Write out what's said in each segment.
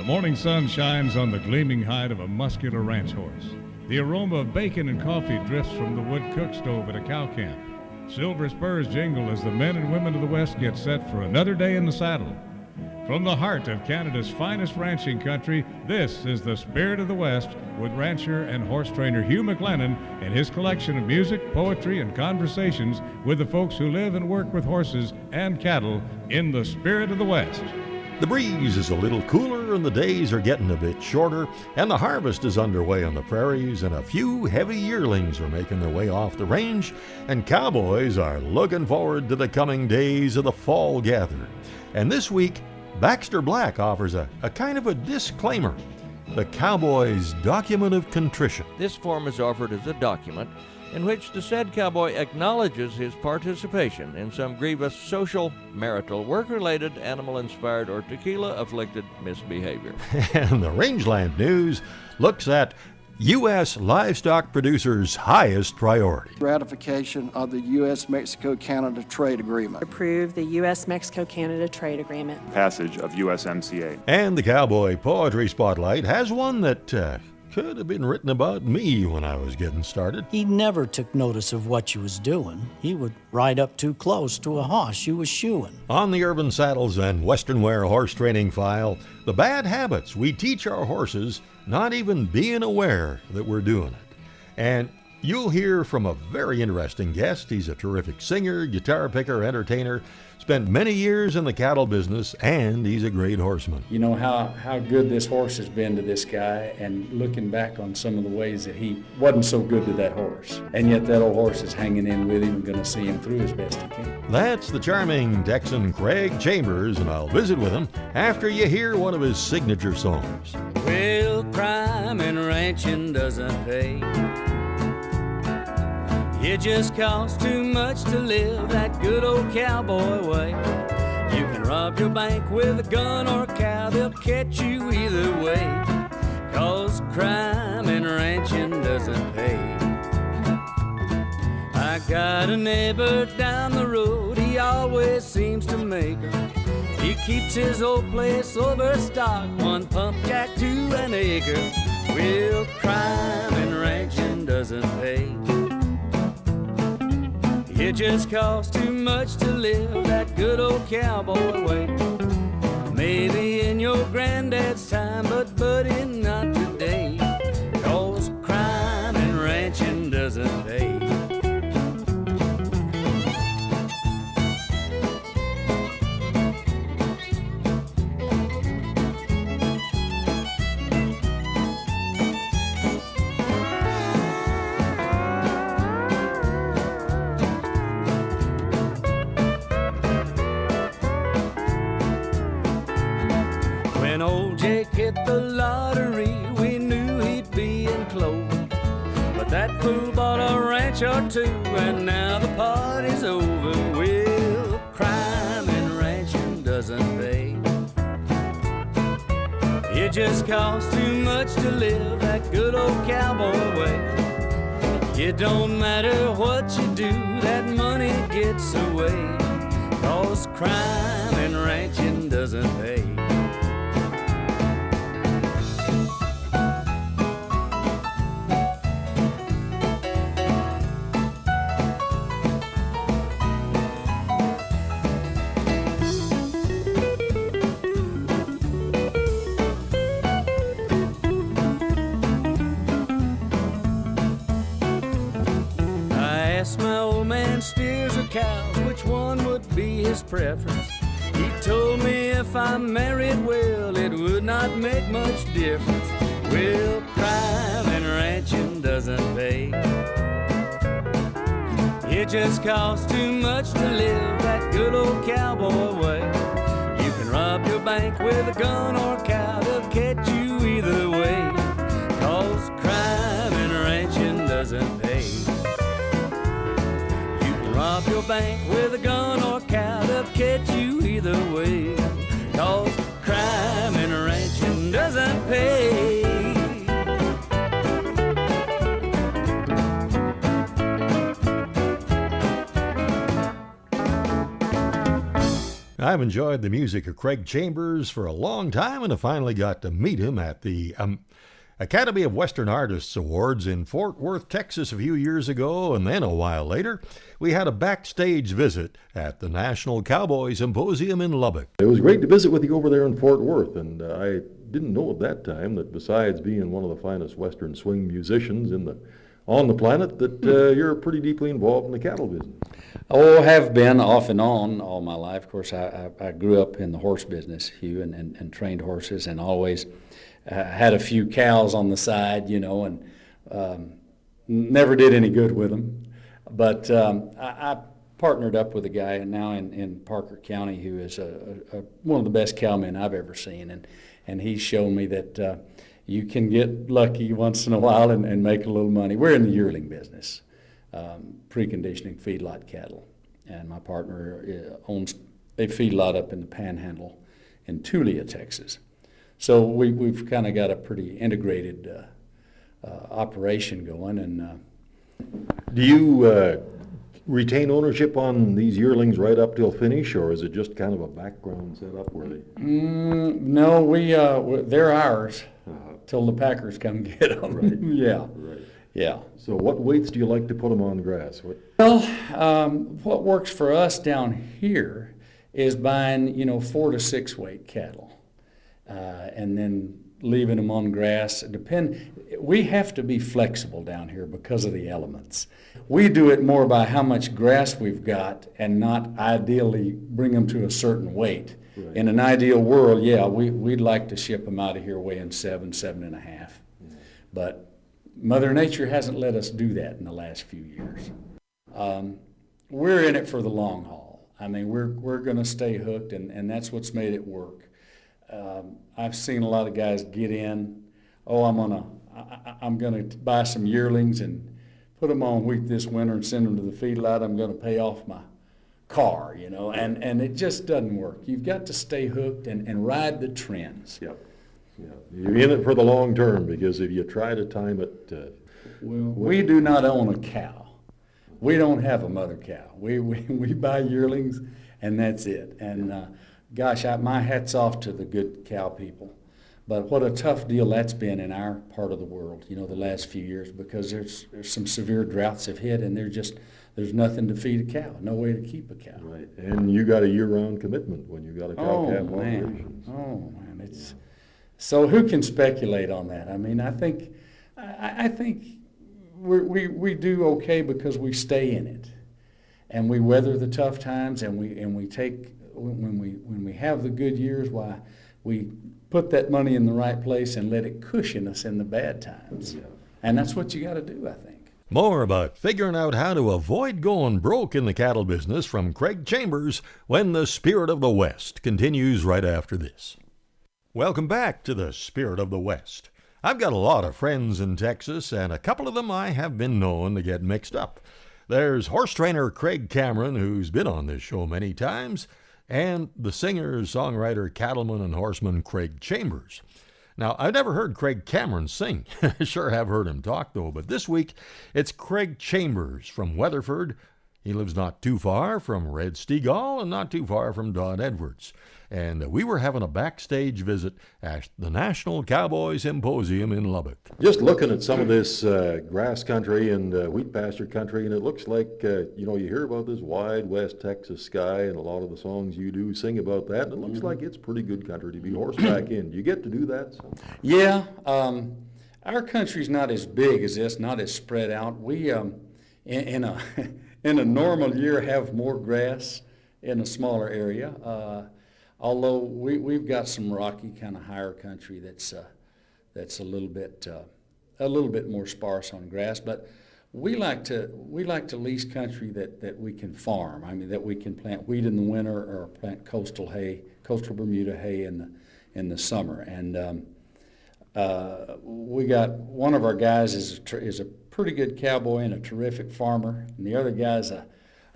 morning sun shines on the gleaming hide of a muscular ranch horse. The aroma of bacon and coffee drifts from the wood cook stove at a cow camp. Silver spurs jingle as the men and women of the West get set for another day in the saddle. From the heart of Canada's finest ranching country, this is the Spirit of the West with rancher and horse trainer Hugh McLennan and his collection of music, poetry, and conversations with the folks who live and work with horses and cattle in the Spirit of the West. The breeze is a little cooler and the days are getting a bit shorter, and the harvest is underway on the prairies, and a few heavy yearlings are making their way off the range, and cowboys are looking forward to the coming days of the fall gather. And this week, Baxter Black offers a kind of a disclaimer, the cowboy's document of contrition. This form is offered as a document in which the said cowboy acknowledges his participation in some grievous social, marital, work-related, animal-inspired, or tequila-afflicted misbehavior. And the Rangeland News looks at U.S. livestock producers' highest priority. Ratification of the U.S.-Mexico-Canada Trade Agreement. Approve the U.S.-Mexico-Canada Trade Agreement. Passage of USMCA. And the Cowboy Poetry Spotlight has one that could have been written about me when I was getting started. He never took notice of what you was doing. He would ride up too close to a hoss you was shoeing. On the Urban Saddles and Western Wear Horse Training File, the bad habits we teach our horses, not even being aware that we're doing it. And you'll hear from a very interesting guest. He's a terrific singer, guitar picker, entertainer, spent many years in the cattle business, and he's a great horseman. You know how good this horse has been to this guy, and looking back on some of the ways that he wasn't so good to that horse. And yet that old horse is hanging in with him and going to see him through as best he can. That's the charming Texan Craig Chambers, and I'll visit with him after you hear one of his signature songs. Well, crime and ranching doesn't pay. It just costs too much to live that good old cowboy way. You can rob your bank with a gun or a cow, they'll catch you either way. 'Cause crime and ranching doesn't pay. I got a neighbor down the road, he always seems to make her. He keeps his old place overstocked, one pump jack to an acre. Well, crime and ranching doesn't pay. It just costs too much to live that good old cowboy way. Maybe in your granddad's time, but buddy, not today. 'Cause crime and ranching doesn't pay. When old Jake hit the lottery, we knew he'd be in clover. But that fool bought a ranch or two, and now the party's over. Well, crime and ranching doesn't pay. It just costs too much to live that good old cowboy way. It don't matter what you do, that money gets away. 'Cause crime and ranching doesn't pay. Steers or cows, which one would be his preference? He told me if I married well, it would not make much difference. Well, crime and ranching doesn't pay. It just costs too much to live that good old cowboy way. You can rob your bank with a gun or a cow, they'll catch you either way. 'Cause crime and ranching doesn't pay. Rob your bank with a gun or a cow, they'll catch you either way. 'Cause crime and ranching doesn't pay. I've enjoyed the music of Craig Chambers for a long time, and I finally got to meet him at the Academy of Western Artists Awards in Fort Worth, Texas a few years ago, and then a while later, we had a backstage visit at the National Cowboy Symposium in Lubbock. It was great to visit with you over there in Fort Worth, and I didn't know at that time that besides being one of the finest Western swing musicians on the planet, that you're pretty deeply involved in the cattle business. Oh, have been off and on all my life. Of course, I grew up in the horse business, Hugh, and trained horses, and always had a few cows on the side, and never did any good with them. But I partnered up with a guy now in Parker County who is one of the best cowmen I've ever seen, and he showed me that you can get lucky once in a while and make a little money. We're in the yearling business, preconditioning feedlot cattle, and my partner owns a feedlot up in the Panhandle in Tulia, Texas. So we've kind of got a pretty integrated operation going. And do you retain ownership on these yearlings right up till finish, or is it just kind of a background setup where they? No, they're ours till the Packers come get them. Right. Yeah. Right. Yeah. So what weights do you like to put them on grass? Well, what works for us down here is buying 4 to 6 weight cattle. And then leaving them on grass. We have to be flexible down here because of the elements. We do it more by how much grass we've got and not ideally bring them to a certain weight. Right. In an ideal world, we'd like to ship them out of here weighing 7.5. Yeah. But Mother Nature hasn't let us do that in the last few years. We're in it for the long haul. I mean, we're going to stay hooked, and that's what's made it work. I've seen a lot of guys get in, I'm gonna buy some yearlings and put them on wheat this winter and send them to the feedlot. I'm gonna pay off my car, and it just doesn't work. You've got to stay hooked and ride the trends. Yep. Yeah. You're in it for the long term, because if you try to time it, we do not own a cow. We don't have a mother cow. We buy yearlings, and that's it. And gosh, my hat's off to the good cow people. But what a tough deal that's been in our part of the world, the last few years, because there's some severe droughts have hit, and there's nothing to feed a cow, no way to keep a cow. Right, and you got a year-round commitment when you got a cow-calf operation. Oh man, it's so who can speculate on that? I mean, I think we do okay because we stay in it, and we weather the tough times, and we take. When we have the good years, why we put that money in the right place and let it cushion us in the bad times. Yeah. And that's what you got to do, I think. More about figuring out how to avoid going broke in the cattle business from Craig Chambers when the Spirit of the West continues right after this. Welcome back to the Spirit of the West. I've got a lot of friends in Texas, and a couple of them I have been known to get mixed up. There's horse trainer Craig Cameron, who's been on this show many times, and the singer, songwriter, cattleman, and horseman Craig Chambers. Now, I've never heard Craig Cameron sing. I sure have heard him talk, though. But this week, it's Craig Chambers from Weatherford. He lives not too far from Red Stegall and not too far from Don Edwards. And we were having a backstage visit at the National Cowboy Symposium in Lubbock. Just looking at some of this grass country and wheat pasture country, and it looks like, you hear about this wide West Texas sky, and a lot of the songs you do sing about that, and it looks like it's pretty good country to be horseback in. Do you get to do that? Yeah. Our country's not as big as this, not as spread out. We, in a normal year, have more grass in a smaller area. Although we've got some rocky, kind of higher country that's a little bit more sparse on grass, but we like to lease country that we can farm. I mean, that we can plant wheat in the winter or plant coastal Bermuda hay in the summer. And we got one of our guys is a pretty good cowboy and a terrific farmer, and the other guy's a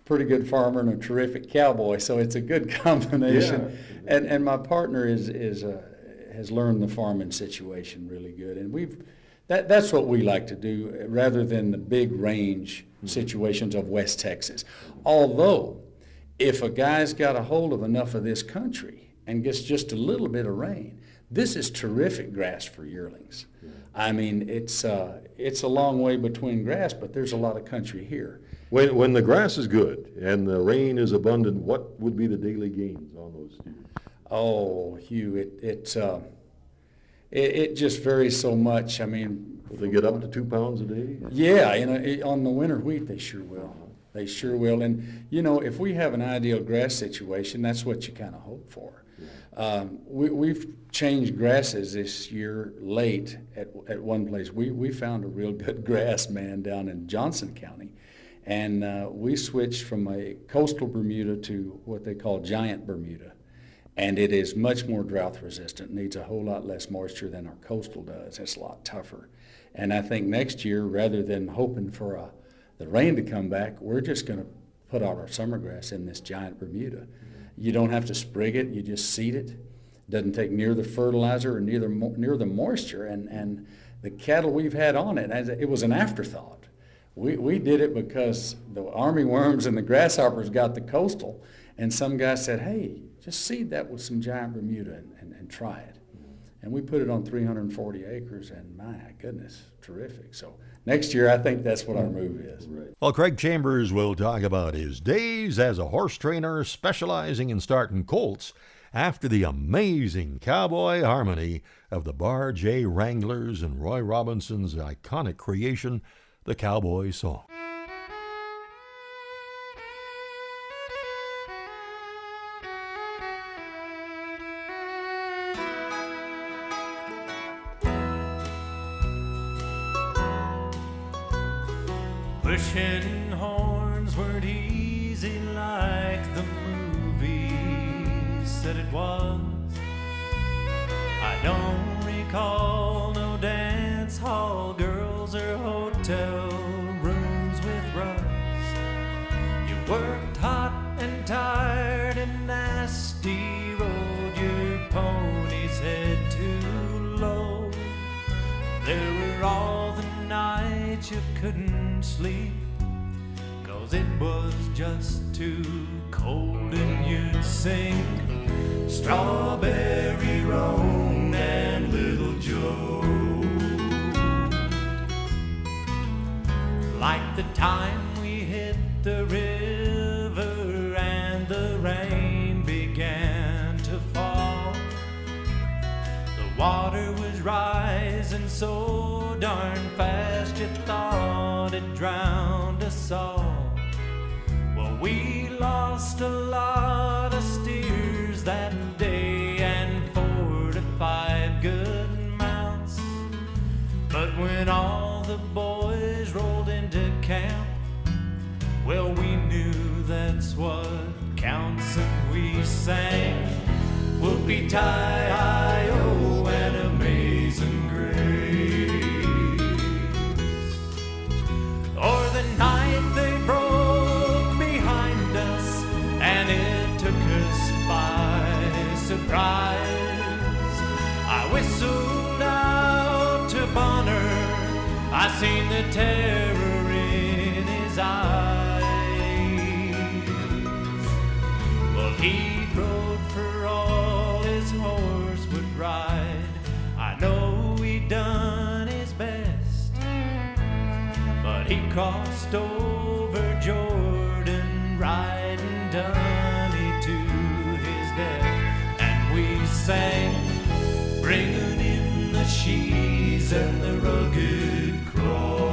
pretty good farmer and a terrific cowboy, so it's a good combination. Yeah. And my partner has learned the farming situation really good, and that's what we like to do rather than the big range situations of West Texas. Although if a guy's got a hold of enough of this country and gets just a little bit of rain, this is terrific grass for yearlings. I mean, it's a long way between grass, but there's a lot of country here. When the grass is good and the rain is abundant, what would be the daily gains on those steers? Oh, Hugh, it just varies so much. I mean, Will they get up to 2 pounds a day? yeah, on the winter wheat, they sure will. They sure will. And, if we have an ideal grass situation, that's what you kind of hope for. We've changed grasses this year late at one place. We found a real good grass, man, down in Johnson County. And we switched from a coastal Bermuda to what they call giant Bermuda. And it is much more drought resistant, needs a whole lot less moisture than our coastal does. It's a lot tougher. And I think next year, rather than hoping for the rain to come back, we're just going to put out our summer grass in this giant Bermuda. You don't have to sprig it, you just seed it. Doesn't take near the fertilizer or near the moisture. And the cattle we've had on it, it was an afterthought. We did it because the armyworms and the grasshoppers got the coastal, and some guy said, hey, just seed that with some giant Bermuda and try it. And we put it on 340 acres, and my goodness, terrific. So next year, I think that's what our move is. Right. Well, Craig Chambers will talk about his days as a horse trainer specializing in starting colts after the amazing cowboy harmony of the Bar J Wranglers and Roy Robinson's iconic creation, the Cowboy Song. Pushing horns weren't easy like the movies said it was. I don't recall no dance hall girls or hotel rooms with rust. You worked hot and tired and nasty, rode your pony's head too low. There were all the nights you couldn't sleep, 'cause it was just too cold, and you'd sing Strawberry Roan and Little Joe. Like the time we hit the river and the rain began to fall, the water was rising so darn fast you thought it drowned us all. Well, we lost a lot of steers that day and 4 to 5 good mounts. But when all the boys rolled into camp, well, we knew that's what counts, and we sang Whoopie-Tie-I-O and Amazing Grace. Or the night they broke behind us and it took us by surprise. I whistled out to Bonner, I seen the terror in his eyes. Well, he rode for all his horse would ride. I know he done his best, but he crossed over Jordan riding Dunny to his death. And we sang, bringing in the sheaves and the rugged cross.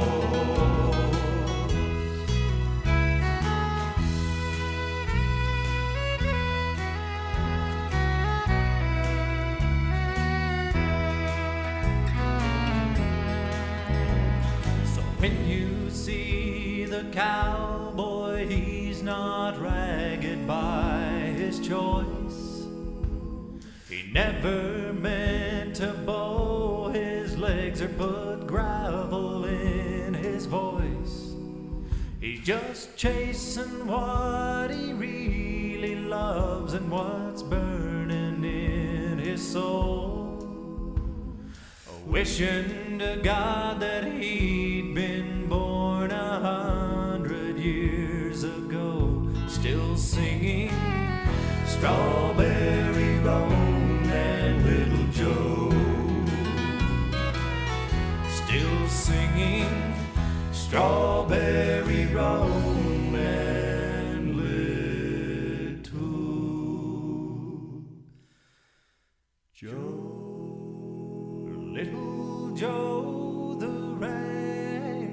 So when you see the cowboy, he's not ragged by his choice. He never meant to bow his legs or put gravel in his voice. He's just chasing what he really loves and what's burning in his soul. Wishing to God that he'd been born 100 years ago, still singing Strawberry Roan and Little Joe, still singing Strawberry Roan and Little Joe. Little Joe the Wrangler.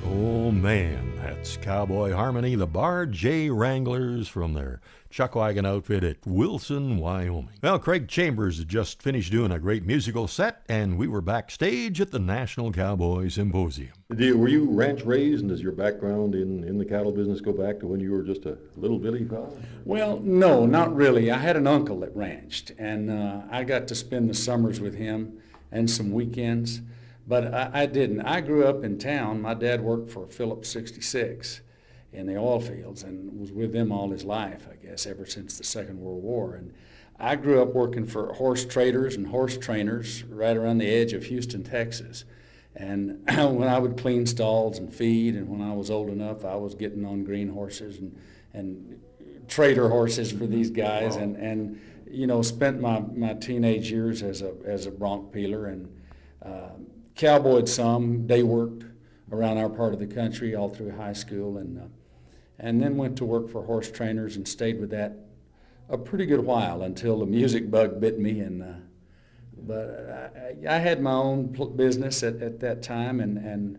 Oh man, that's Cowboy Harmony, the Bar J Wranglers from their chuckwagon outfit at Wilson, Wyoming. Well, Craig Chambers had just finished doing a great musical set, and we were backstage at the National Cowboy Symposium. Were you ranch raised, and does your background in the cattle business go back to when you were just a little bitty fellow? Well, no, not really. I had an uncle that ranched, and I got to spend the summers with him and some weekends, but I didn't. I grew up in town. My dad worked for Phillips 66 in the oil fields and was with them all his life, I guess, ever since the Second World War. And I grew up working for horse traders and horse trainers right around the edge of Houston, Texas. And when I would clean stalls and feed, and when I was old enough, I was getting on green horses and trader horses for these guys, and you know, spent my teenage years as a bronc peeler and cowboyed some, day worked around our part of the country all through high school, and then went to work for horse trainers and stayed with that a pretty good while until the music bug bit me. But I had my own business at that time, and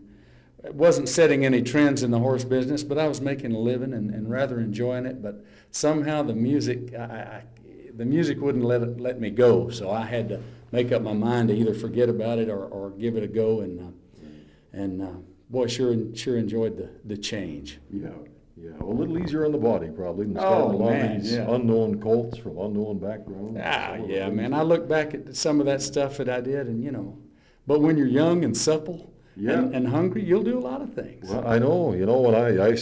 wasn't setting any trends in the horse business, but I was making a living and rather enjoying it. But somehow the music wouldn't let me go, so I had to make up my mind to either forget about it or give it a go. And boy, sure enjoyed the change. Yeah. Well, a little easier on the body probably than starting a lot of these unknown colts from unknown backgrounds. Yeah, man. I look back at some of that stuff that I did, and but when you're young and supple and hungry, you'll do a lot of things. Well, I know. When I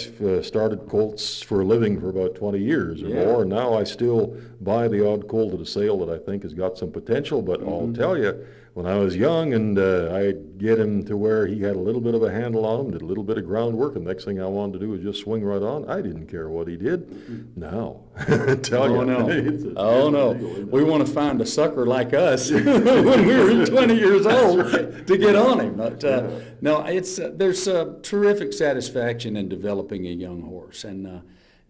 started colts for a living for about 20 years or more, and now I still buy the odd colt at a sale that I think has got some potential. But I'll tell you, when I was young and I'd get him to where he had a little bit of a handle on him, did a little bit of groundwork, and next thing I wanted to do was just swing right on. I didn't care what he did. Now, we want to find a sucker like us when we were 20 years old to get on him. But no, there's a terrific satisfaction in developing a young horse, and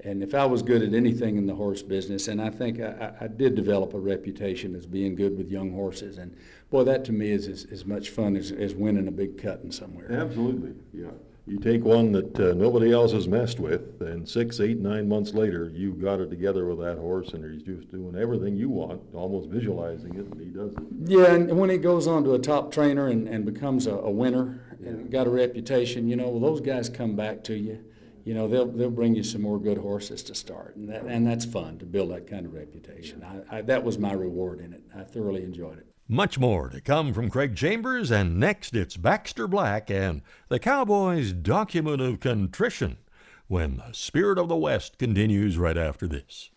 if I was good at anything in the horse business, and I think I did develop a reputation as being good with young horses, and boy, that to me is as much fun as winning a big cutting somewhere. Absolutely, yeah. You take one that nobody else has messed with, and 6, 8, 9 months later, you got it together with that horse, and he's just doing everything you want, almost visualizing it, and he does it. Yeah, and when he goes on to a top trainer and becomes a winner and got a reputation, those guys come back to you. They'll bring you some more good horses to start, and that's fun to build that kind of reputation. That was my reward in it. I thoroughly enjoyed it. Much more to come from Craig Chambers, and next it's Baxter Black and the Cowboys' Document of Contrition when the Spirit of the West continues right after this.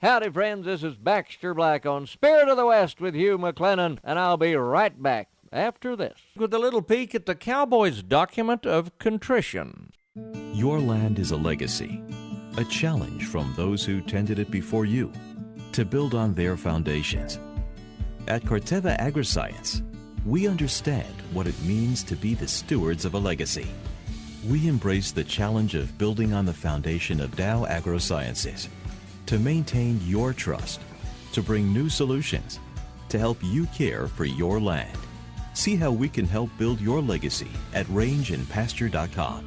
Howdy, friends. This is Baxter Black on Spirit of the West with Hugh McLennan, and I'll be right back after this with a little peek at the Cowboys' Document of Contrition. Your land is a legacy, a challenge from those who tended it before you to build on their foundations. At Corteva Agriscience, we understand what it means to be the stewards of a legacy. We embrace the challenge of building on the foundation of Dow AgroSciences to maintain your trust, to bring new solutions, to help you care for your land. See how we can help build your legacy at rangeandpasture.com.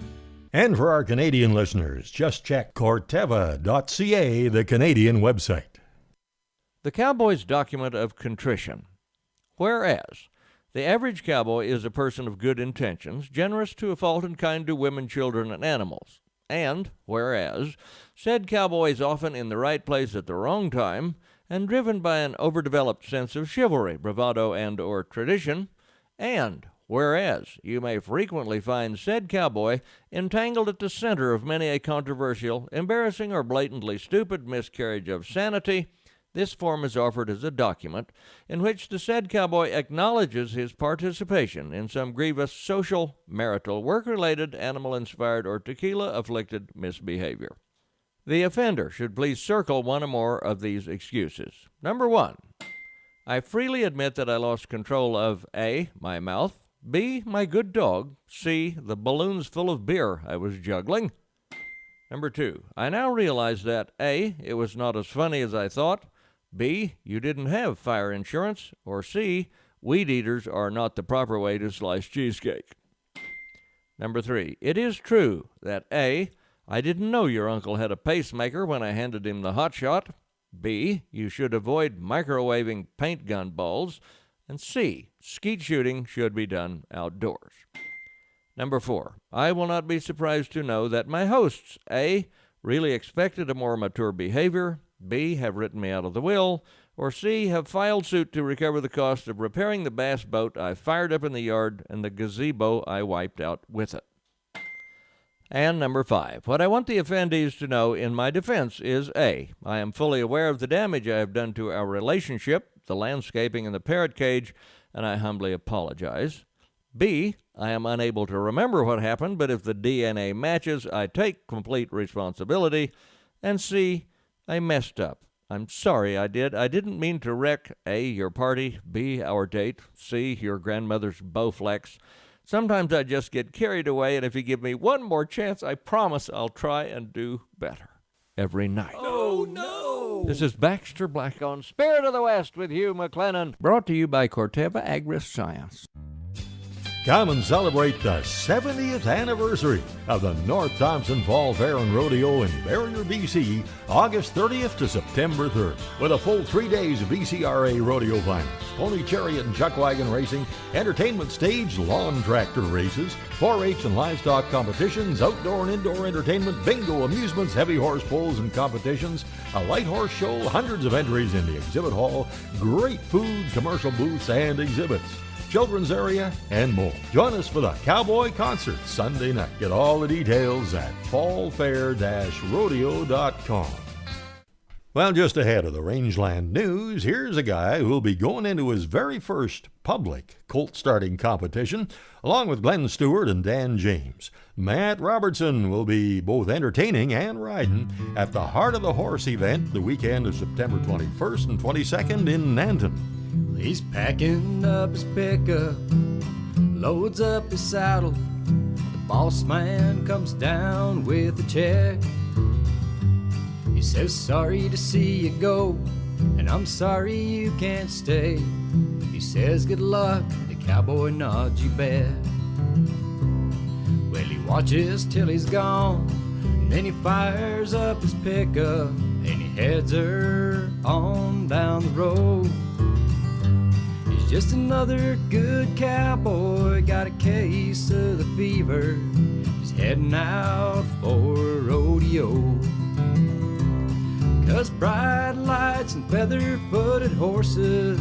And for our Canadian listeners, just check Corteva.ca, the Canadian website. The Cowboy's Document of Contrition. Whereas, the average cowboy is a person of good intentions, generous to a fault and kind to women, children, and animals. And, whereas, said cowboy is often in the right place at the wrong time and driven by an overdeveloped sense of chivalry, bravado, and or tradition. And, whereas, you may frequently find said cowboy entangled at the center of many a controversial, embarrassing, or blatantly stupid miscarriage of sanity. This form is offered as a document in which the said cowboy acknowledges his participation in some grievous social, marital, work-related, animal-inspired, or tequila-afflicted misbehavior. The offender should please circle one or more of these excuses. Number 1, I freely admit that I lost control of A, my mouth, B, my good dog, C, the balloons full of beer I was juggling. Number 2, I now realize that A, it was not as funny as I thought, B, you didn't have fire insurance, or C, weed eaters are not the proper way to slice cheesecake. Number 3, it is true that A, I didn't know your uncle had a pacemaker when I handed him the hot shot, B, you should avoid microwaving paint gun balls, and C, skeet shooting should be done outdoors. Number 4, I will not be surprised to know that my hosts, A, really expected a more mature behavior, B, have written me out of the will, or C, have filed suit to recover the cost of repairing the bass boat I fired up in the yard and the gazebo I wiped out with it. And number 5, what I want the offendees to know in my defense is A, I am fully aware of the damage I have done to our relationship, the landscaping and the parrot cage, and I humbly apologize. B, I am unable to remember what happened, but if the DNA matches, I take complete responsibility. And C, I messed up. I'm sorry I did. I didn't mean to wreck A, your party, B, our date, C, your grandmother's Bowflex. Sometimes I just get carried away, and if you give me one more chance, I promise I'll try and do better. Every night. Oh, no! This is Baxter Black on Spirit of the West with Hugh McLennan, brought to you by Corteva Agri-Science. Come and celebrate the 70th anniversary of the North Thompson Fall Fair and Rodeo in Barrier, BC, August 30th to September 3rd, with a full 3 days of BCRA rodeo finals, pony chariot and chuck wagon racing, entertainment stage, lawn tractor races, 4-H and livestock competitions, outdoor and indoor entertainment, bingo, amusements, heavy horse pulls and competitions, a light horse show, hundreds of entries in the exhibit hall, great food, commercial booths, and exhibits, children's area, and more. Join us for the Cowboy Concert Sunday night. Get all the details at fallfair-rodeo.com. Well, just ahead of the Rangeland news, here's a guy who'll be going into his very first public colt starting competition, along with Glenn Stewart and Dan James. Matt Robertson will be both entertaining and riding at the Heart of the Horse event the weekend of September 21st and 22nd in Nanton. He's packing up his pickup, loads up his saddle. The boss man comes down with a check. He says, sorry to see you go, and I'm sorry you can't stay. He says, good luck, the cowboy nods, you bet. Well, he watches till he's gone, and then he fires up his pickup, and he heads her on down the road. He's just another good cowboy, got a case of the fever. He's heading out for a rodeo. 'Cause bright lights and feather-footed horses,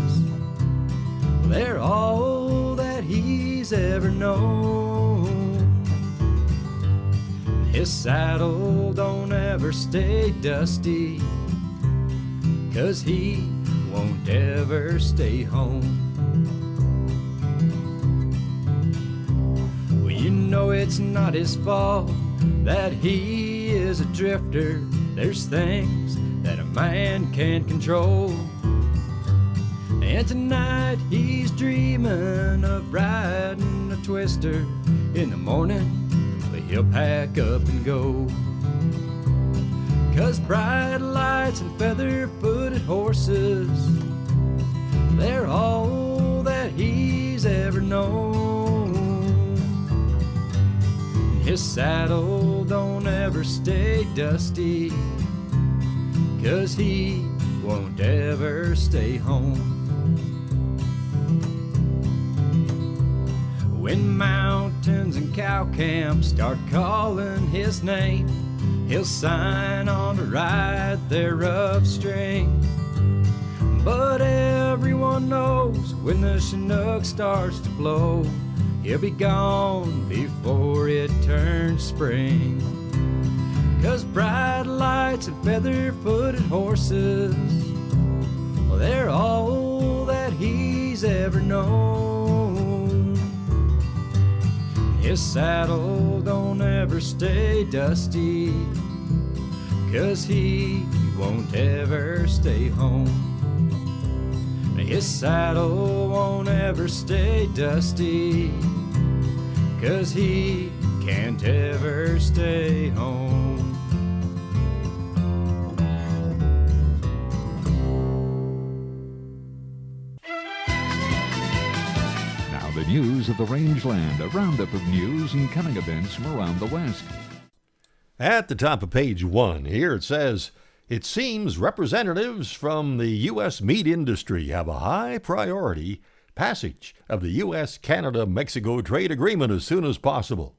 they're all that he's ever known. His saddle don't ever stay dusty, 'cause he won't ever stay home. Well, you know it's not his fault that he is a drifter. There's things that a man can't control. And tonight he's dreaming of riding a twister. In the morning, but he'll pack up and go. 'Cause bright lights and feather-footed horses, they're all that he's ever known. His saddle don't ever stay dusty, 'cause he won't ever stay home. When mountains and cow camps start calling his name, he'll sign on to ride their rough string. But everyone knows when the Chinook starts to blow, he'll be gone before it turns spring. 'Cause bright lights and feather-footed horses, well, they're all that he's ever known. His saddle don't ever stay dusty, 'cause he won't ever stay home. His saddle won't ever stay dusty, 'cause he can't ever stay home. Now the news of the rangeland, a roundup of news and coming events from around the West. At the top of page 1 here it says, it seems representatives from the U.S. meat industry have a high priority passage of the U.S.-Canada-Mexico trade agreement as soon as possible.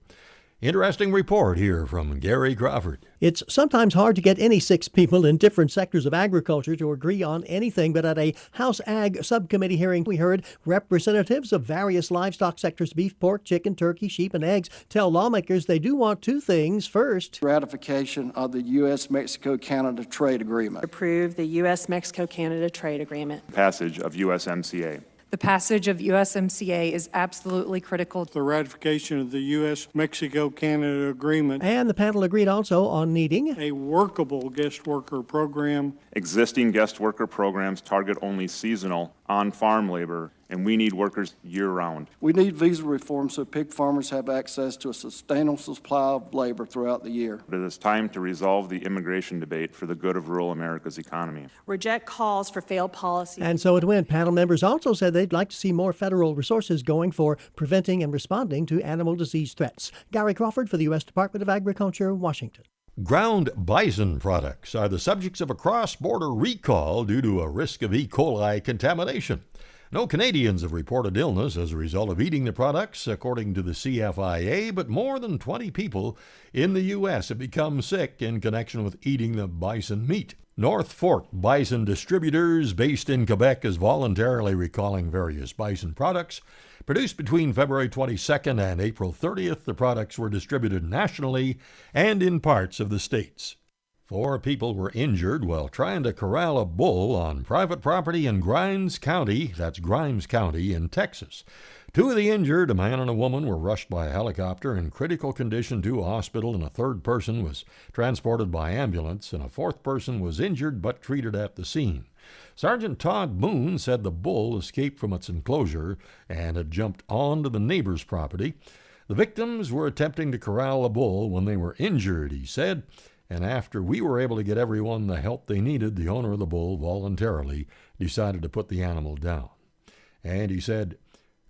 Interesting report here from Gary Crawford. It's sometimes hard to get any 6 people in different sectors of agriculture to agree on anything, but at a House Ag Subcommittee hearing, we heard representatives of various livestock sectors, beef, pork, chicken, turkey, sheep, and eggs, tell lawmakers they do want 2 things. First, ratification of the U.S.-Mexico-Canada trade agreement. Approve the U.S.-Mexico-Canada trade agreement. Passage of USMCA. The passage of USMCA is absolutely critical. The ratification of the U.S.-Mexico-Canada agreement. And the panel agreed also on needing a workable guest worker program. Existing guest worker programs target only seasonal, on-farm labor, and we need workers year-round. We need visa reform so pig farmers have access to a sustainable supply of labor throughout the year. But it is time to resolve the immigration debate for the good of rural America's economy. Reject calls for failed policy. And so it went. Panel members also said they'd like to see more federal resources going for preventing and responding to animal disease threats. Gary Crawford for the U.S. Department of Agriculture, Washington. Ground bison products are the subjects of a cross-border recall due to a risk of E. coli contamination. No Canadians have reported illness as a result of eating the products, according to the CFIA, but more than 20 people in the U.S. have become sick in connection with eating the bison meat. North Fork Bison Distributors, based in Quebec, is voluntarily recalling various bison products. Produced between February 22nd and April 30th, the products were distributed nationally and in parts of the states. 4 people were injured while trying to corral a bull on private property in Grimes County, that's Grimes County in Texas. 2 of the injured, a man and a woman, were rushed by a helicopter in critical condition to a hospital, and a 3rd person was transported by ambulance, and a 4th person was injured but treated at the scene. Sergeant Todd Moon said the bull escaped from its enclosure and had jumped onto the neighbor's property. The victims were attempting to corral a bull when they were injured, he said, and after we were able to get everyone the help they needed, the owner of the bull voluntarily decided to put the animal down. And he said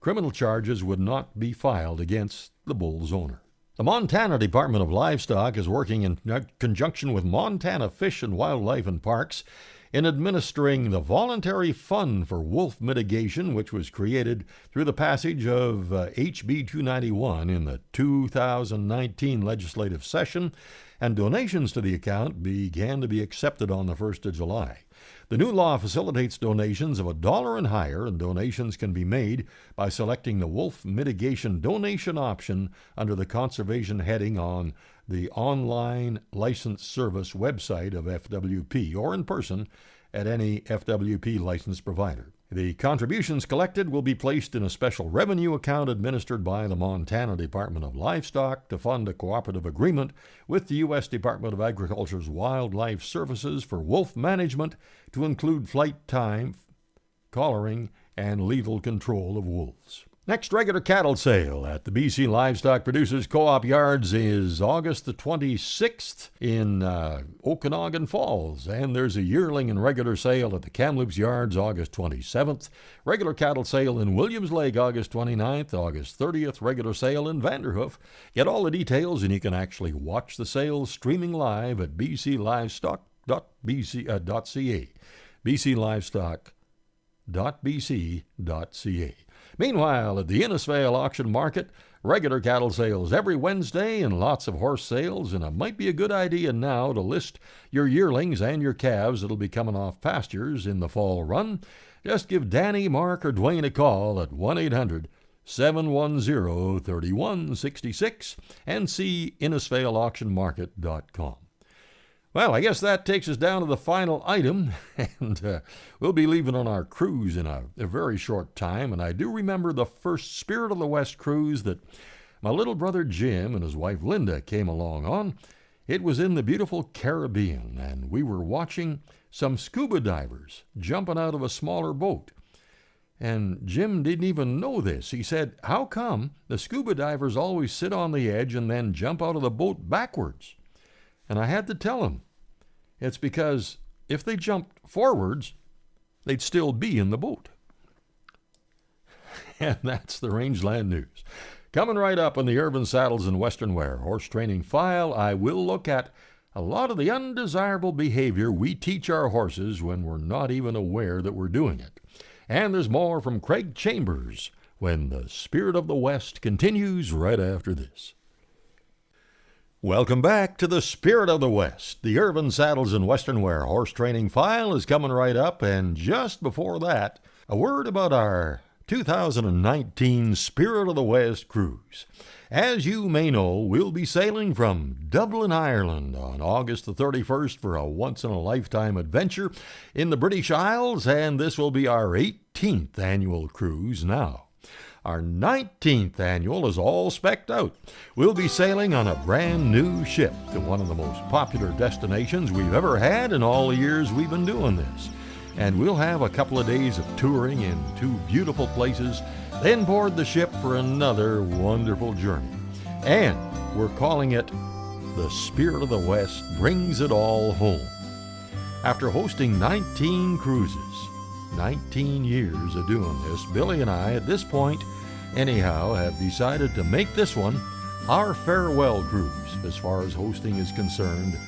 criminal charges would not be filed against the bull's owner. The Montana Department of Livestock is working in conjunction with Montana Fish and Wildlife and Parks in administering the Voluntary Fund for Wolf Mitigation, which was created through the passage of HB 291 in the 2019 legislative session, and donations to the account began to be accepted on the 1st of July. The new law facilitates donations of $1 and higher, and donations can be made by selecting the Wolf Mitigation Donation option under the Conservation heading on the online license service website of FWP or in person at any FWP license provider. The contributions collected will be placed in a special revenue account administered by the Montana Department of Livestock to fund a cooperative agreement with the U.S. Department of Agriculture's Wildlife Services for wolf management to include flight time, collaring, and lethal control of wolves. Next regular cattle sale at the BC Livestock Producers Co-op Yards is August the 26th in Okanagan Falls, and there's a yearling and regular sale at the Kamloops Yards August 27th, regular cattle sale in Williams Lake August 29th, August 30th, regular sale in Vanderhoof. Get all the details, and you can actually watch the sales streaming live at bclivestock.bc.ca, bclivestock.bc.ca. Meanwhile, at the Innisfail Auction Market, regular cattle sales every Wednesday and lots of horse sales, and it might be a good idea now to list your yearlings and your calves that'll be coming off pastures in the fall run. Just give Danny, Mark, or Dwayne a call at 1-800-710-3166 and see InnisfailAuctionMarket.com. Well, I guess that takes us down to the final item, and we'll be leaving on our cruise in a very short time. And I do remember the first Spirit of the West cruise that my little brother Jim and his wife Linda came along on. It was in the beautiful Caribbean, and we were watching some scuba divers jumping out of a smaller boat. And Jim didn't even know this. He said, "How come the scuba divers always sit on the edge and then jump out of the boat backwards?" And I had to tell him, it's because if they jumped forwards, they'd still be in the boat. And that's the Rangeland News. Coming right up on the Irvin Saddles and Western Wear Horse Training File, I will look at a lot of the undesirable behavior we teach our horses when we're not even aware that we're doing it. And there's more from Craig Chambers when the Spirit of the West continues right after this. Welcome back to the Spirit of the West. The Irvin Saddles and Western Wear Horse Training File is coming right up, and just before that, a word about our 2019 Spirit of the West cruise. As you may know, we'll be sailing from Dublin, Ireland on August the 31st for a once-in-a-lifetime adventure in the British Isles, and this will be our 18th annual cruise now. Our 19th annual is all specced out. We'll be sailing on a brand new ship to one of the most popular destinations we've ever had in all the years we've been doing this. And we'll have a couple of days of touring in two beautiful places, then board the ship for another wonderful journey. And we're calling it The Spirit of the West Brings It All Home. After hosting 19 cruises, 19 years of doing this, Billy and I, at this point, anyhow, have decided to make this one our farewell cruise as far as hosting is concerned.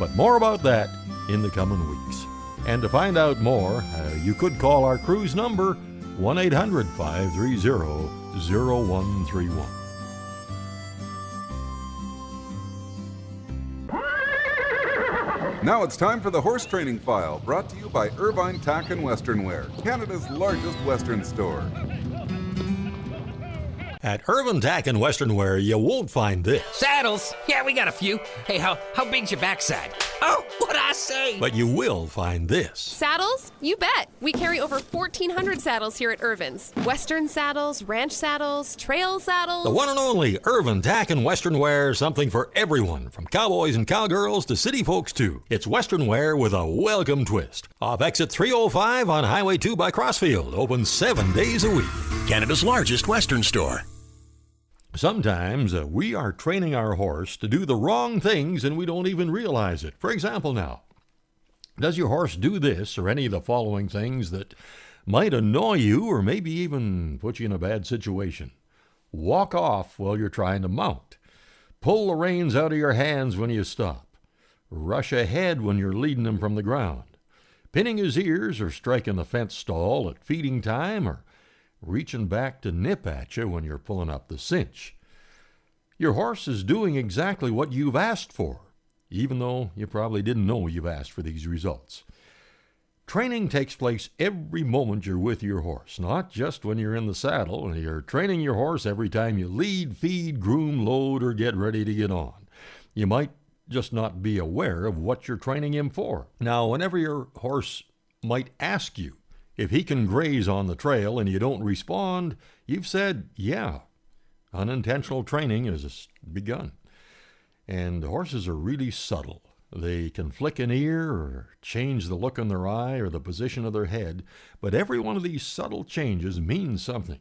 But more about that in the coming weeks. And to find out more, you could call our cruise number 1-800-530-0131. Now it's time for the Horse Training File, brought to you by Irvine Tack and Western Wear, Canada's largest Western store. At Irvin Tack and Western Wear, you won't find this. Saddles? Yeah, we got a few. Hey, how big's your backside? Oh, what'd I say? But you will find this. Saddles? You bet. We carry over 1,400 saddles here at Irvin's. Western saddles, ranch saddles, trail saddles. The one and only Irvin Tack and Western Wear, something for everyone, from cowboys and cowgirls to city folks too. It's Western Wear with a welcome twist. Off exit 305 on Highway 2 by Crossfield, open 7 days a week. Canada's largest Western store. Sometimes we are training our horse to do the wrong things and we don't even realize it. For example now, does your horse do this or any of the following things that might annoy you or maybe even put you in a bad situation? Walk off while you're trying to mount. Pull the reins out of your hands when you stop. Rush ahead when you're leading him from the ground. Pinning his ears or striking the fence stall at feeding time, or reaching back to nip at you when you're pulling up the cinch. Your horse is doing exactly what you've asked for, even though you probably didn't know you've asked for these results. Training takes place every moment you're with your horse, not just when you're in the saddle. You're training your horse every time you lead, feed, groom, load, or get ready to get on. You might just not be aware of what you're training him for. Now, whenever your horse might ask you if he can graze on the trail and you don't respond, you've said, yeah, unintentional training has begun. And horses are really subtle. They can flick an ear or change the look in their eye or the position of their head, but every one of these subtle changes means something.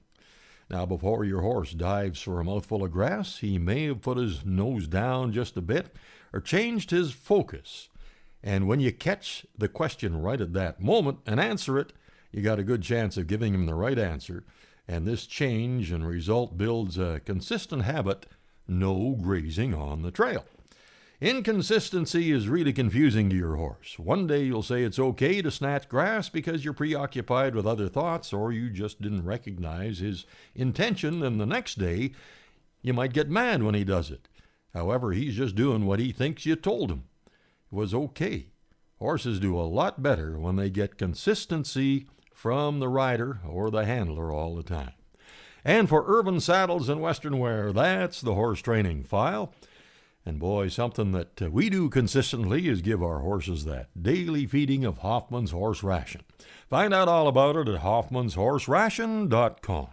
Now, before your horse dives for a mouthful of grass, he may have put his nose down just a bit or changed his focus. And when you catch the question right at that moment and answer it, you got a good chance of giving him the right answer, and this change and result builds a consistent habit: no grazing on the trail. Inconsistency is really confusing to your horse. One day you'll say it's okay to snatch grass because you're preoccupied with other thoughts or you just didn't recognize his intention, and the next day you might get mad when he does it. However, he's just doing what he thinks you told him it was okay. Horses do a lot better when they get consistency from the rider or the handler all the time. And for Irvin Saddles and Western Wear, that's the Horse Training File. And boy, something that we do consistently is give our horses that daily feeding of Hoffman's Horse Ration. Find out all about it at hoffmanshorseration.com.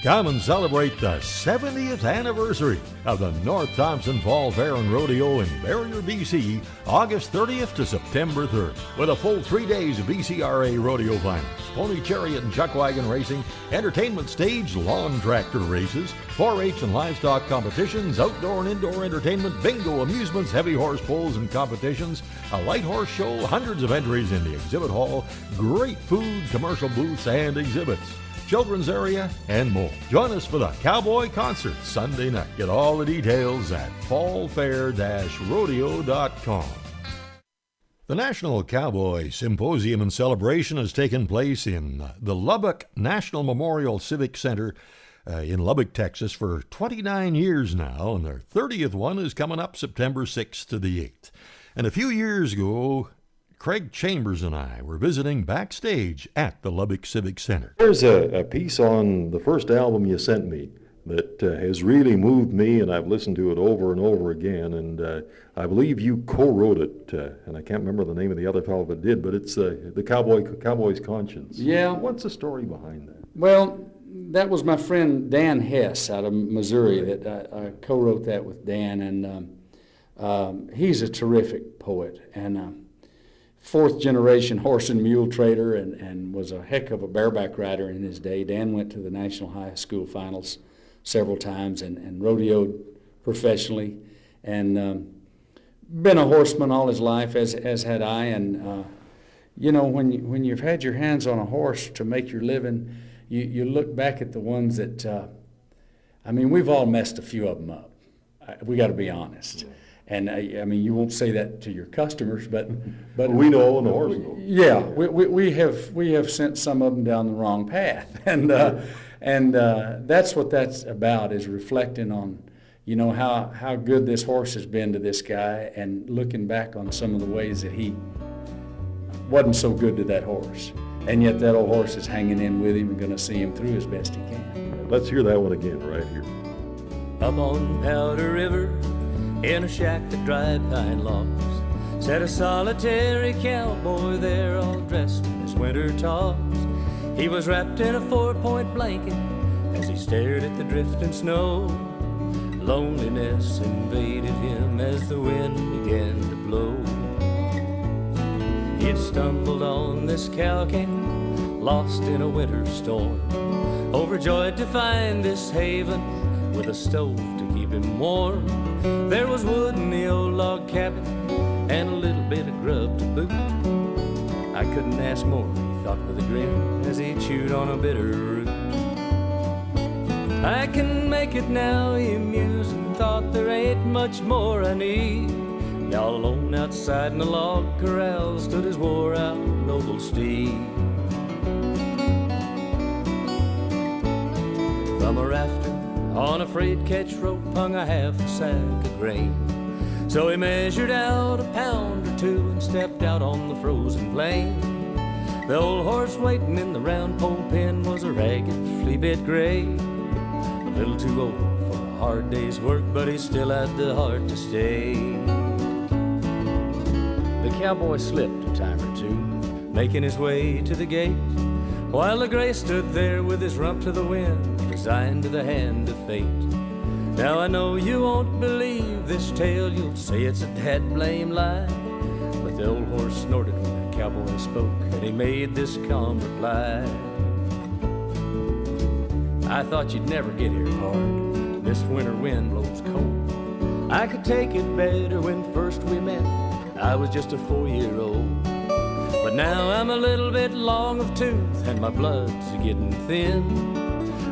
Come and celebrate the 70th anniversary of the North Thompson Fall Fair and Rodeo in Barrier, BC, August 30th to September 3rd, with a full 3 days of BCRA rodeo finals, pony chariot and chuck wagon racing, entertainment stage, lawn tractor races, 4-H and livestock competitions, outdoor and indoor entertainment, bingo, amusements, heavy horse pulls and competitions, a light horse show, hundreds of entries in the exhibit hall, great food, commercial booths, and exhibits, children's area, and more. Join us for the Cowboy Concert Sunday night. Get all the details at fallfair-rodeo.com. The National Cowboy Symposium and Celebration has taken place in the Lubbock National Memorial Civic Center in Lubbock, Texas for 29 years now, and their 30th one is coming up September 6th to the 8th. And a few years ago, Craig Chambers and I were visiting backstage at the Lubbock Civic Center. There's a piece on the first album you sent me that has really moved me, and I've listened to it over and over again, and I believe you co-wrote it, and I can't remember the name of the other fellow that did, but it's the Cowboy's Conscience. Yeah. What's the story behind that? Well, that was my friend Dan Hess out of Missouri that I co-wrote that with Dan, and he's a terrific poet, and fourth generation horse and mule trader, and was a heck of a bareback rider in his day. Dan went to the National High School finals several times and rodeoed professionally, and been a horseman all his life, as had I. And you know, when you've had your hands on a horse to make your living, you look back at the ones that I mean, we've all messed a few of them up. We got to be honest. And I mean, you won't say that to your customers, but we know on the horse. Yeah, we have sent some of them down the wrong path, and that's what that's about, is reflecting on, you know, how good this horse has been to this guy, and looking back on some of the ways that he wasn't so good to that horse, and yet that old horse is hanging in with him and going to see him through as best he can. Let's hear that one again right here. Up on Powder River, in a shack that dried pine logs, sat a solitary cowboy there, all dressed in his winter togs. He was wrapped in a 4-point blanket as he stared at the drifting snow. Loneliness invaded him as the wind began to blow. He had stumbled on this cow camp, lost in a winter storm, overjoyed to find this haven with a stove to keep him warm. There was wood in the old log cabin and a little bit of grub to boot. I couldn't ask more, he thought with a grin, as he chewed on a bitter root. I can make it now, he mused, and thought there ain't much more I need. All alone outside in the log corral stood his wore-out noble steed. From a rafter on a freight catch rope hung a half a sack of grain. So he measured out a pound or two and stepped out on the frozen plain. The old horse waiting in the round pole pen was a ragged, flea-bit gray. A little too old for a hard day's work, but he still had the heart to stay. The cowboy slipped a time or two, making his way to the gate, while the gray stood there with his rump to the wind, resigned to the hand of fate. Now I know you won't believe this tale, you'll say it's a dead blame lie, but the old horse snorted when the cowboy spoke, and he made this calm reply. I thought you'd never get here, pard, this winter wind blows cold. I could take it better when first we met, I was just a 4-year-old. But now I'm a little bit long of tooth, and my blood's getting thin.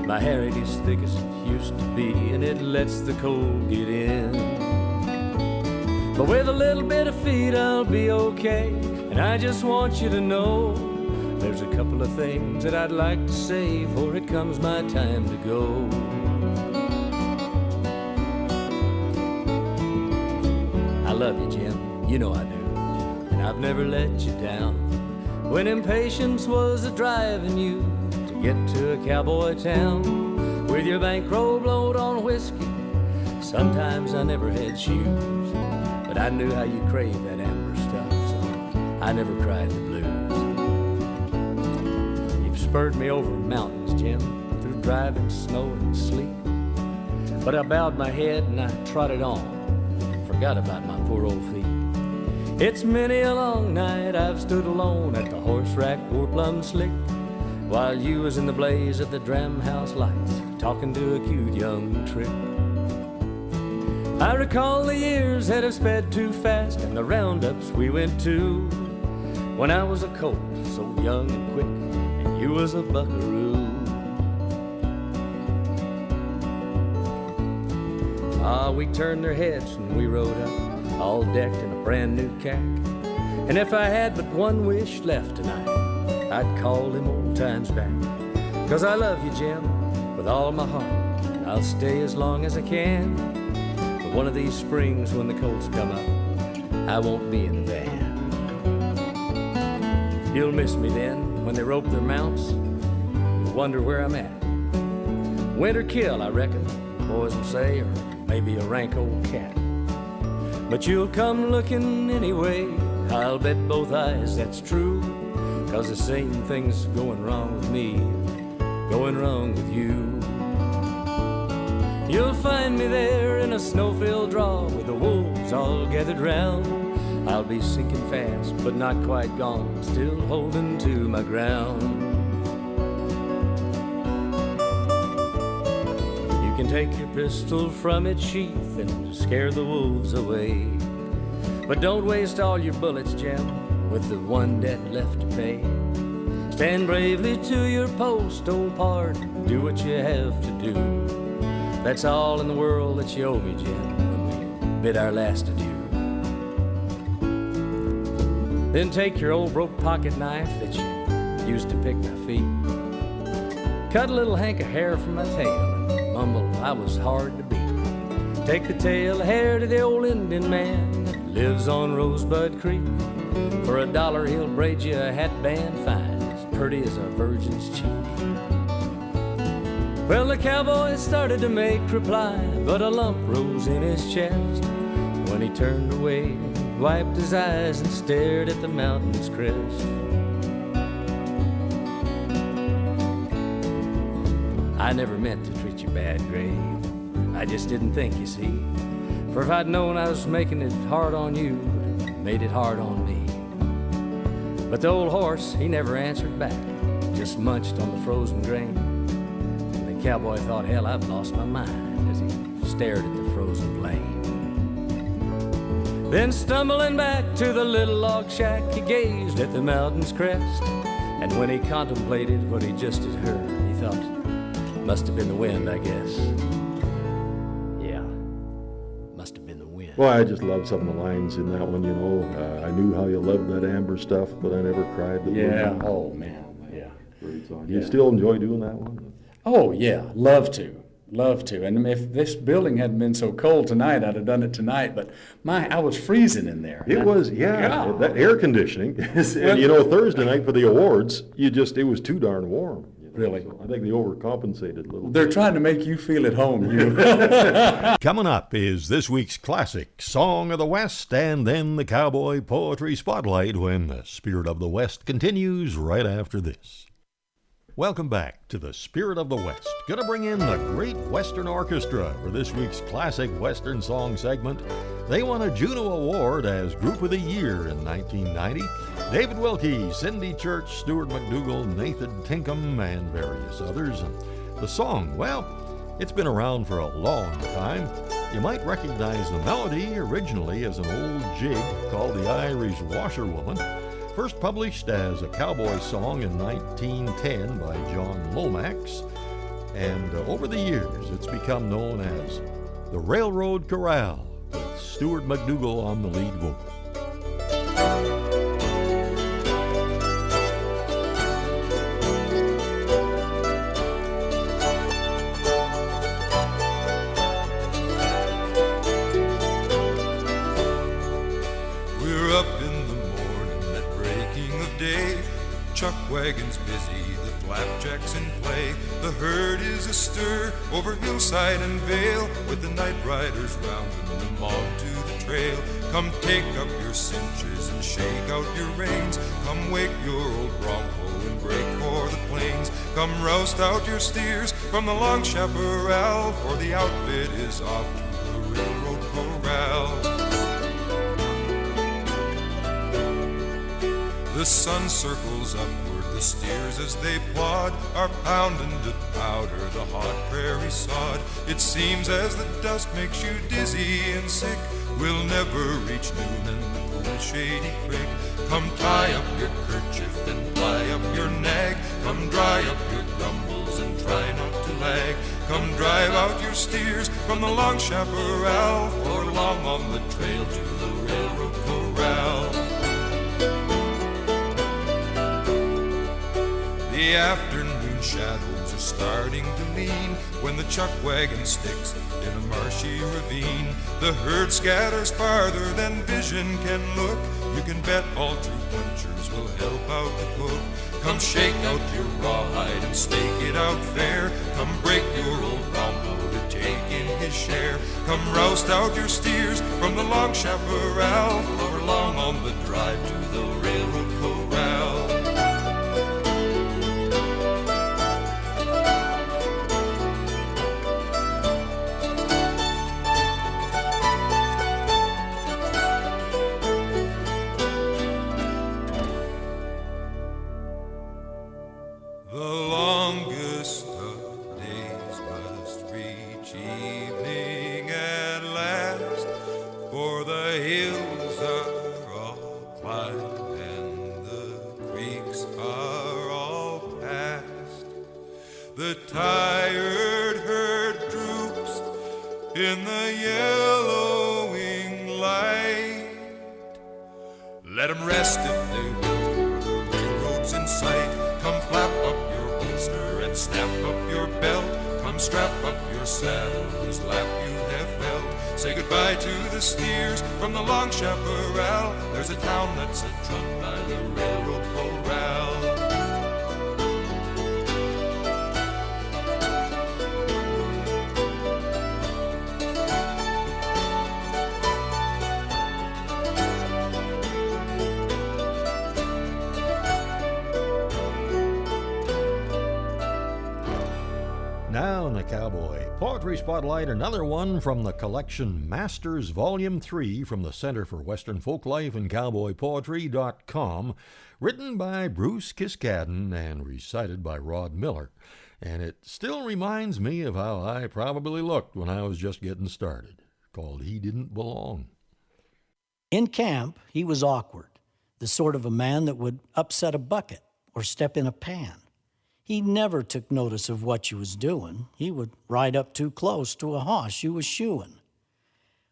My hair ain't as thick as it used to be, and it lets the cold get in. But with a little bit of feed I'll be okay, and I just want you to know there's a couple of things that I'd like to say before it comes my time to go. I love you, Jim, you know I do, and I've never let you down. When impatience was a driving you to get to a cowboy town, with your bankroll blowed on whiskey, sometimes I never had shoes, but I knew how you craved that amber stuff, so I never cried the blues. You've spurred me over mountains, Jim, through driving snow and sleet. But I bowed my head and I trotted on, forgot about my poor old feet. It's many a long night I've stood alone at the horse rack or plum slick, while you was in the blaze of the dram house lights, talking to a cute young trick. I recall the years that have sped too fast and the roundups we went to, when I was a colt, so young and quick, and you was a buckaroo. We turned their heads when we rode up, all decked in a brand new cack. And if I had but one wish left tonight, I'd call them old times back. 'Cause I love you, Jim, with all my heart, and I'll stay as long as I can. But one of these springs when the colts come up, I won't be in the band. You'll miss me then when they rope their mounts. You'll wonder where I'm at. Win or kill, I reckon, the boys will say, or maybe a rank old cat. But you'll come looking anyway, I'll bet both eyes that's true. 'Cause the same thing's going wrong with me, going wrong with you. You'll find me there in a snow-filled draw with the wolves all gathered round. I'll be sinking fast, but not quite gone, still holding to my ground. You can take your pistol from its sheath and scare the wolves away, but don't waste all your bullets, Jim, with the one debt left to pay. Stand bravely to your post, old pard, do what you have to do. That's all in the world that you owe me, Jim, when we bid our last adieu. Then take your old broke pocket knife that you used to pick my feet. Cut a little hank of hair from my tail and mumble I was hard to beat. Take the tail of hair to the old Indian man that lives on Rosebud Creek. For $1 he'll braid you a hat band fine, as pretty as a virgin's cheek. Well, the cowboy started to make reply, but a lump rose in his chest. When he turned away, wiped his eyes and stared at the mountain's crest. I never meant to treat you bad, Grave. I just didn't think, you see. For if I'd known I was making it hard on you, it made it hard on me. But the old horse, he never answered back, just munched on the frozen grain. And the cowboy thought, hell, I've lost my mind, as he stared at the frozen plain. Then stumbling back to the little log shack, he gazed at the mountain's crest. And when he contemplated what he just had heard, he thought, must have been the wind, I guess. Yeah, must have been the wind. Well, I just love some of the lines in that one, you know. I knew how you loved that amber stuff, but I never cried the Yeah, wind. oh man, yeah. Great song. Do you still enjoy doing that one? Oh yeah, love to. Love to. And if this building hadn't been so cold tonight, I'd have done it tonight. But I was freezing in there. It was, yeah, that air conditioning. And you know, Thursday night for the awards, it was too darn warm. Really? So I think they overcompensated a little. They're trying to make you feel at home. Coming up is this week's classic Song of the West, and then the Cowboy Poetry Spotlight when the Spirit of the West continues right after this. Welcome back to the Spirit of the West. Gonna bring in the Great Western Orchestra for this week's classic Western song segment. They won a Juno Award as Group of the Year in 1990. David Wilkie, Cindy Church, Stuart McDougall, Nathan Tinkham, and various others. And the song, well, it's been around for a long time. You might recognize the melody originally as an old jig called the Irish Washerwoman. First published as a cowboy song in 1910 by John Lomax, and over the years it's become known as the Railroad Corral, with Stuart McDougall on the lead vocal. We're up in the morning at breaking of day. Chuck wagon's busy, the flapjack's in play. The herd is astir over hillside and vale, with the night riders rounding them onto the trail. Come take up your cinches and shake out your reins. Come wake your old bronco and break for the plains. Come roust out your steers from the long chaparral, for the outfit is off to the railroad corral. The sun circles upward, the steers as they plod are pounding to powder the hot prairie sod. It seems as the dust makes you dizzy and sick, we'll never reach noon in the cool shady creek. Come tie up your kerchief and ply up your nag. Come dry up your grumbles and try not to lag. Come drive out your steers from the long chaparral, for long on the trail to the railroad corral. The afternoon shadows are starting to lean when the chuck wagon sticks in a marshy ravine. The herd scatters farther than vision can look. You can bet all true punchers will help out the cook. Come shake out your rawhide and stake it out fair. Come break your old bronco to take in his share. Come roust out your steers from the long chaparral, for long on the drive to the railroad corral. The tired herd droops in the yellowing light. Let 'em rest if they will, for the railroad's in sight. Come flap up your holster and snap up your belt. Come strap up your saddle whose lap you have felt. Say goodbye to the steers from the long chaparral. There's a town that's a trunk by the railroad corral. Now in the Cowboy Poetry Spotlight, another one from the collection Masters Volume 3 from the Center for Western Folklife and cowboypoetry.com, written by Bruce Kiskadden and recited by Rod Miller. And it still reminds me of how I probably looked when I was just getting started, called He Didn't Belong. In camp, he was awkward, the sort of a man that would upset a bucket or step in a pan. He never took notice of what you was doing. He would ride up too close to a hoss you was shoeing.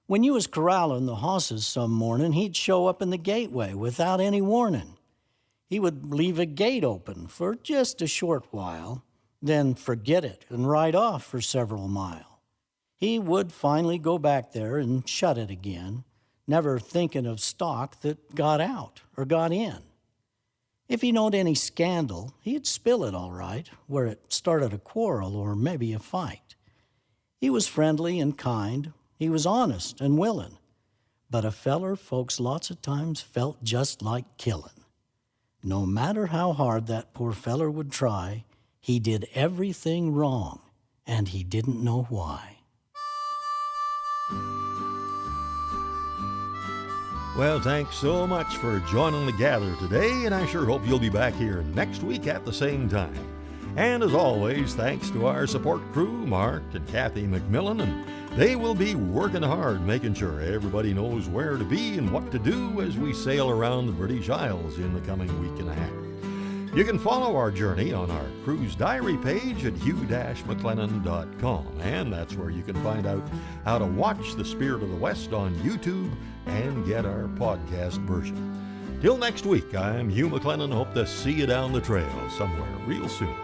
When you was corralling the hosses some morning, he'd show up in the gateway without any warning. He would leave a gate open for just a short while, then forget it and ride off for several miles. He would finally go back there and shut it again, never thinking of stock that got out or got in. If he knowed any scandal, he'd spill it all right, where it started a quarrel or maybe a fight. He was friendly and kind. He was honest and willing. But a feller folks lots of times felt just like killing. No matter how hard that poor feller would try, he did everything wrong, and he didn't know why. Well, thanks so much for joining the gather today, and I sure hope you'll be back here next week at the same time. And as always, thanks to our support crew, Mark and Kathy McMillan, and they will be working hard making sure everybody knows where to be and what to do as we sail around the British Isles in the coming week and a half. You can follow our journey on our cruise diary page at hugh-mclennan.com, and that's where you can find out how to watch The Spirit of the West on YouTube and get our podcast version. Till next week, I'm Hugh McLennan. Hope to see you down the trail somewhere real soon.